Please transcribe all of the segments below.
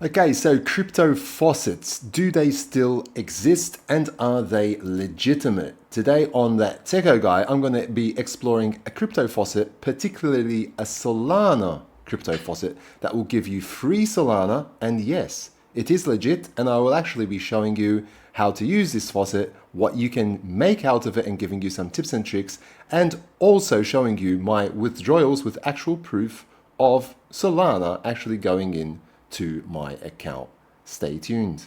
Okay, so crypto faucets, do they still exist and are they legitimate? Today on that Techo Guy, I'm going to be exploring a crypto faucet, particularly a Solana crypto faucet that will give you free Solana. And yes, it is legit, and I will actually be showing you how to use this faucet, what you can make out of it, and giving you some tips and tricks, and also showing you my withdrawals with actual proof of Solana actually going in to my account. Stay tuned.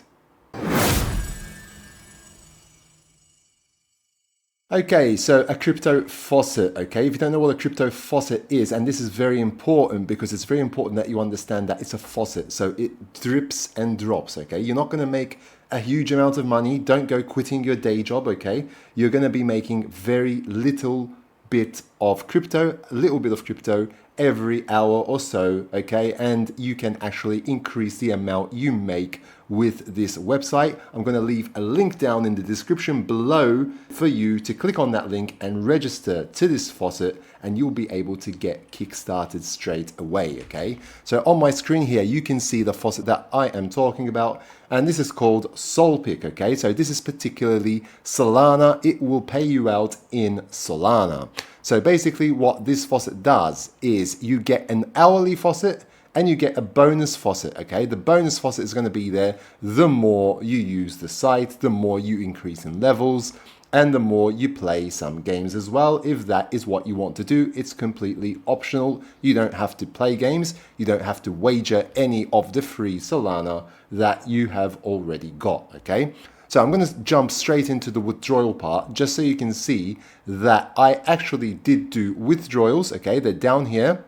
Okay, so a crypto faucet, okay? If you don't know what a crypto faucet is, and this is very important because it's very important that you understand that it's a faucet, so it drips and drops, okay? You're not gonna make a huge amount of money. Don't go quitting your day job, okay? You're gonna be making very little bit of crypto, a little bit of crypto every hour or so, okay? And you can actually increase the amount you make with this website. I'm going to leave a link down in the description below for you to click on that link and register to this faucet, and you'll be able to get kickstarted straight away, okay? So on my screen here, you can see the faucet that I am talking about, and this is called SolPick, okay? So this is particularly Solana. It will pay you out in Solana. So basically what this faucet does is you get an hourly faucet and you get a bonus faucet, okay? The bonus faucet is going to be there the more you use the site, the more you increase in levels, and the more you play some games as well. If that is what you want to do, it's completely optional. You don't have to play games. You don't have to wager any of the free Solana that you have already got, okay? So I'm going to jump straight into the withdrawal part just so you can see that I actually did do withdrawals, okay? They're down here.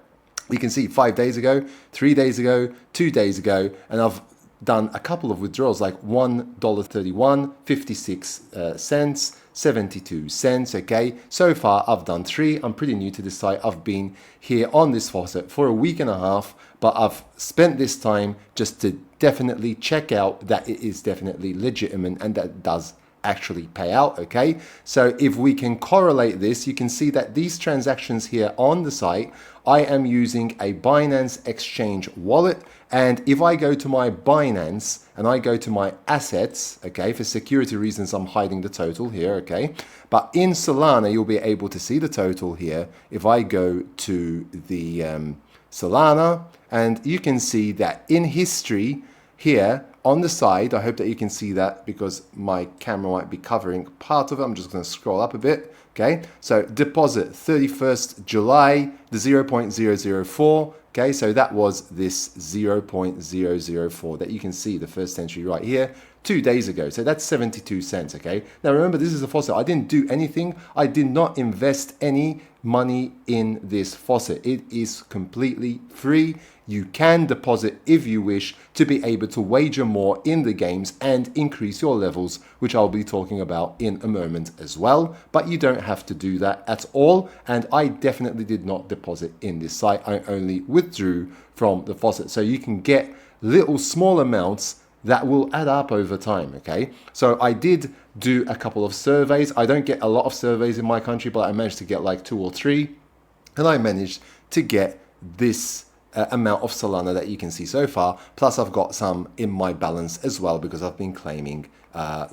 You can see 5 days ago, 3 days ago, 2 days ago, and I've done a couple of withdrawals like $1.31, 56 cents, 72 cents, okay? So far I've done 3. I'm pretty new to this site. I've been here on this faucet for a week and a half, but I've spent this time just to definitely check out that it is definitely legitimate and that does actually pay out, okay? So if we can correlate this, you can see that these transactions here on the site, I am using a Binance Exchange wallet, and if I go to my Binance and I go to my assets, okay, for security reasons I'm hiding the total here, okay, but in Solana you'll be able to see the total here if I go to the Solana, and you can see that in history here on the side, I hope that you can see that because my camera might be covering part of it. I'm just going to scroll up a bit. Okay, so deposit 31st July, the 0.004. Okay, so that was this 0.004 that you can see the first entry right here 2 days ago. So that's 72 cents. Okay, now remember, this is a faucet. I didn't do anything. I did not invest any money in this faucet. It is completely free. You can deposit if you wish to be able to wager more in the games and increase your levels, which I'll be talking about in a moment as well. But you don't have to do that at all. And I definitely did not deposit in this site. I only withdrew from the faucet. So you can get little small amounts that will add up over time, okay? So I did do a couple of surveys. I don't get a lot of surveys in my country, but I managed to get like 2 or 3. And I managed to get this amount of Solana that you can see so far. Plus I've got some in my balance as well because I've been claiming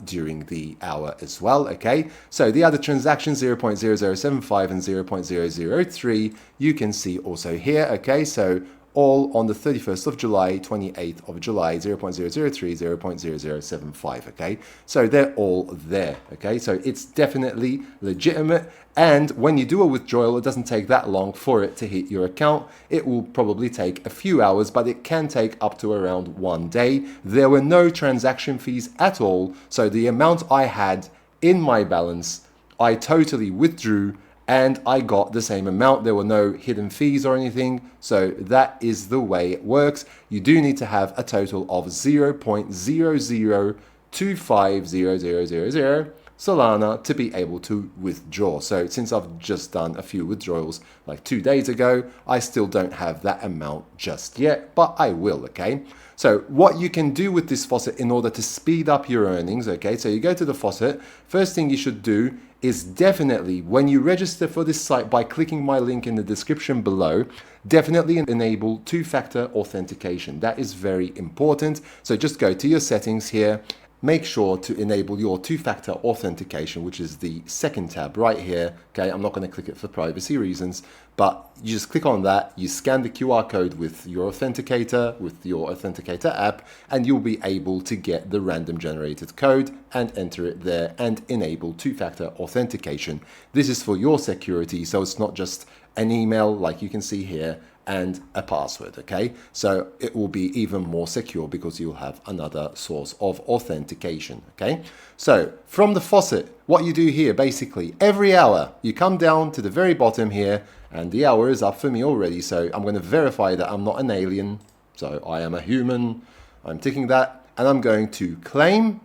during the hour as well, okay? So the other transactions, 0.0075 and 0.003, you can see also here, okay? So all on the 31st of July, 28th of July, 0.003, 0.0075, okay? So they're all there, okay? So it's definitely legitimate. And when you do a withdrawal, it doesn't take that long for it to hit your account. It will probably take a few hours, but it can take up to around 1 day. There were no transaction fees at all. So the amount I had in my balance, I totally withdrew and I got the same amount. There were no hidden fees or anything. So that is the way it works. You do need to have a total of 0.0025000 Solana to be able to withdraw. So since I've just done a few withdrawals like 2 days ago, I still don't have that amount just yet, but I will, okay? So what you can do with this faucet in order to speed up your earnings, okay, so you go to the faucet, first thing you should do is definitely, when you register for this site by clicking my link in the description below, definitely enable two-factor authentication. That is very important. So just go to your settings here, make sure to enable your two-factor authentication, which is the second tab right here. Okay, I'm not going to click it for privacy reasons, but you just click on that, you scan the QR code with your authenticator app, and you'll be able to get the random generated code and enter it there and enable two-factor authentication. This is for your security, so it's not just an email like you can see here and a password, okay? So it will be even more secure because you'll have another source of authentication, okay? So from the faucet, what you do here, basically, every hour, you come down to the very bottom here, and the hour is up for me already, so I'm going to verify that I'm not an alien, so I am a human, I'm ticking that, and I'm going to claim,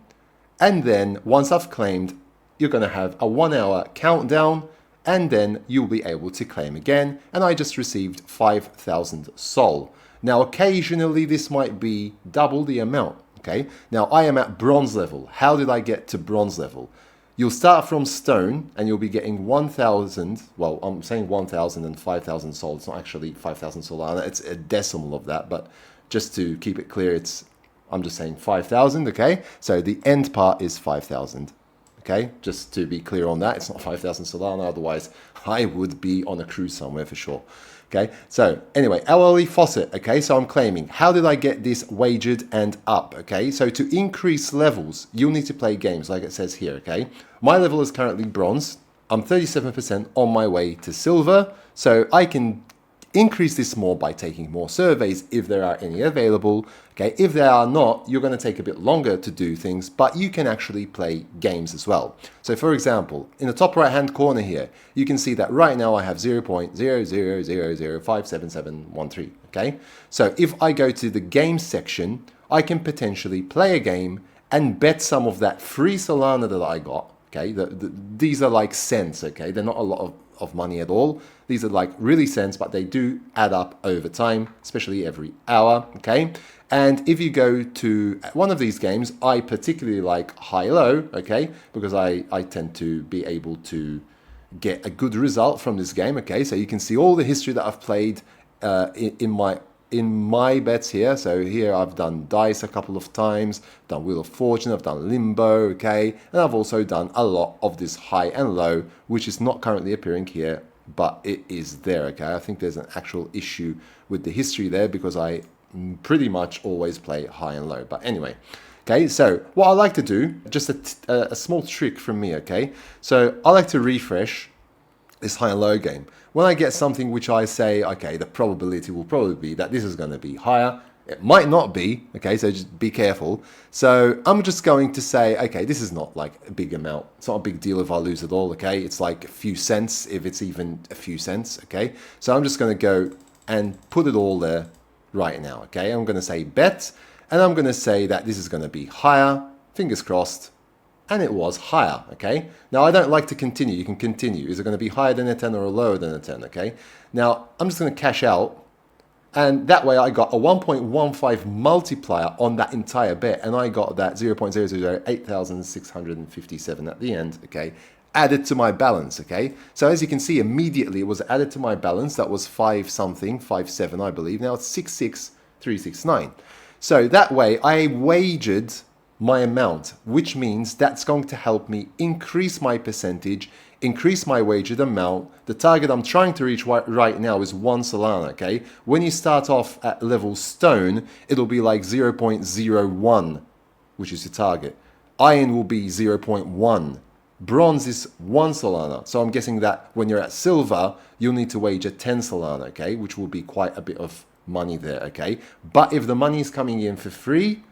and then once I've claimed, you're going to have a 1 hour countdown, and then you'll be able to claim again. And I just received 5,000 Sol. Now, occasionally this might be double the amount, okay? Now, I am at bronze level. How did I get to bronze level? You'll start from stone and you'll be getting 1,000, well, I'm saying 1,000 and 5,000 Sol. It's not actually 5,000 Solana, it's a decimal of that, but just to keep it clear, I'm just saying 5,000, okay? So the end part is 5,000. Okay, just to be clear on that, it's not 5,000 Solana, otherwise I would be on a cruise somewhere for sure. Okay, so anyway, hourly faucet, okay, so I'm claiming. How did I get this wagered and up, okay? So to increase levels, you'll need to play games like it says here, okay? My level is currently bronze. I'm 37% on my way to silver, so I can increase this more by taking more surveys if there are any available. Okay, if there are not, you're going to take a bit longer to do things, but you can actually play games as well. So for example, in the top right hand corner here, you can see that right now I have 0.000057713. Okay, so if I go to the game section, I can potentially play a game and bet some of that free Solana that I got. Okay, these are like cents, okay, they're not a lot of money at all. These are like really cents, but they do add up over time, especially every hour, okay? And if you go to one of these games, I particularly like high-low, okay? Because I tend to be able to get a good result from this game, okay? So you can see all the history that I've played in my bets here. So here I've done dice a couple of times, done Wheel of Fortune, I've done Limbo, okay? And I've also done a lot of this high and low, which is not currently appearing here, but it is there, okay? I think there's an actual issue with the history there because I pretty much always play high and low. But anyway, okay, so what I like to do, just a small trick from me, okay? So I like to refresh this high and low game. When I get something which I say, okay, the probability will probably be that this is going to be higher. It might not be, okay, so just be careful. So I'm just going to say, okay, this is not like a big amount. It's not a big deal if I lose at all, okay? It's like a few cents, if it's even a few cents, okay? So I'm just going to go and put it all there right now, okay? I'm going to say bet, and I'm going to say that this is going to be higher, fingers crossed, and it was higher, okay? Now, I don't like to continue. You can continue. Is it going to be higher than a 10 or lower than a 10, okay? Now, I'm just going to cash out, and that way I got a 1.15 multiplier on that entire bet, and I got that 0.008657 at the end, okay? Added to my balance, okay? So as you can see, immediately it was added to my balance. That was 5 something, 5.7, I believe. Now it's 6.6369. So that way I wagered my amount, which means that's going to help me increase my percentage, increase my wagered amount. The target I'm trying to reach right now is 1 Solana, okay? When you start off at level stone, it'll be like 0.01, which is the target. Iron will be 0.1. Bronze is 1 Solana. So I'm guessing that when you're at silver, you'll need to wager 10 Solana, okay? Which will be quite a bit of money there, okay? But if the money is coming in for free,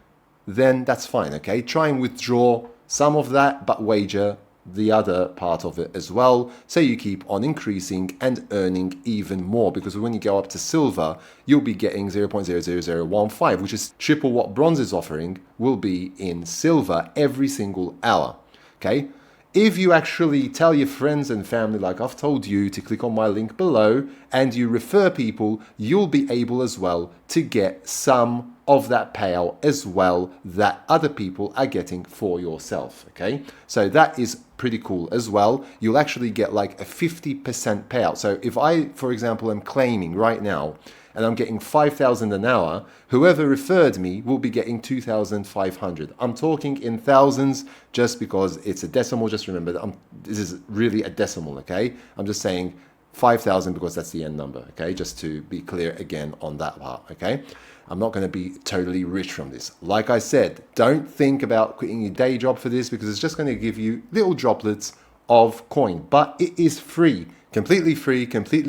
then that's fine, okay? Try and withdraw some of that, but wager the other part of it as well, so you keep on increasing and earning even more, because when you go up to silver, you'll be getting 0.00015, which is triple what bronze is offering, will be in silver every single hour, okay? If you actually tell your friends and family, like I've told you, to click on my link below, and you refer people, you'll be able as well to get some of that payout as well that other people are getting for yourself, okay? So that is pretty cool as well. You'll actually get like a 50% payout. So if I, for example, am claiming right now and I'm getting 5,000 an hour, whoever referred me will be getting 2,500. I'm talking in thousands just because it's a decimal. Just remember that this is really a decimal, okay? I'm just saying 5,000 because that's the end number, okay? Just to be clear again on that part, okay? I'm not going to be totally rich from this. Like I said, don't think about quitting your day job for this because it's just going to give you little droplets of coin, but it is free, completely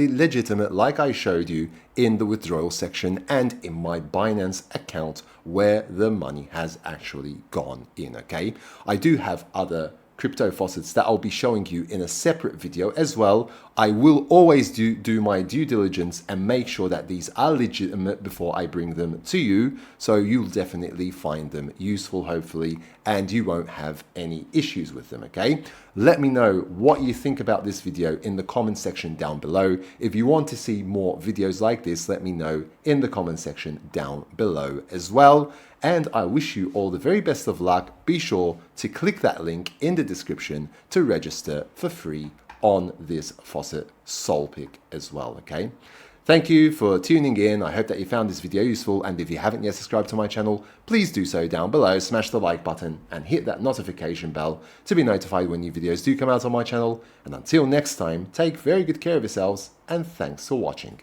legitimate, like I showed you in the withdrawal section and in my Binance account where the money has actually gone in, okay? I do have other crypto faucets that I'll be showing you in a separate video as well. I will always do my due diligence and make sure that these are legitimate before I bring them to you, so you'll definitely find them useful, hopefully, and you won't have any issues with them, okay? Let me know what you think about this video in the comment section down below. If you want to see more videos like this, let me know in the comment section down below as well. And I wish you all the very best of luck. Be sure to click that link in the description to register for free on this Faucet Sol pick as well, okay? Thank you for tuning in. I hope that you found this video useful, and if you haven't yet subscribed to my channel, please do so down below. Smash the like button and hit that notification bell to be notified when new videos do come out on my channel. And until next time, take very good care of yourselves, and thanks for watching.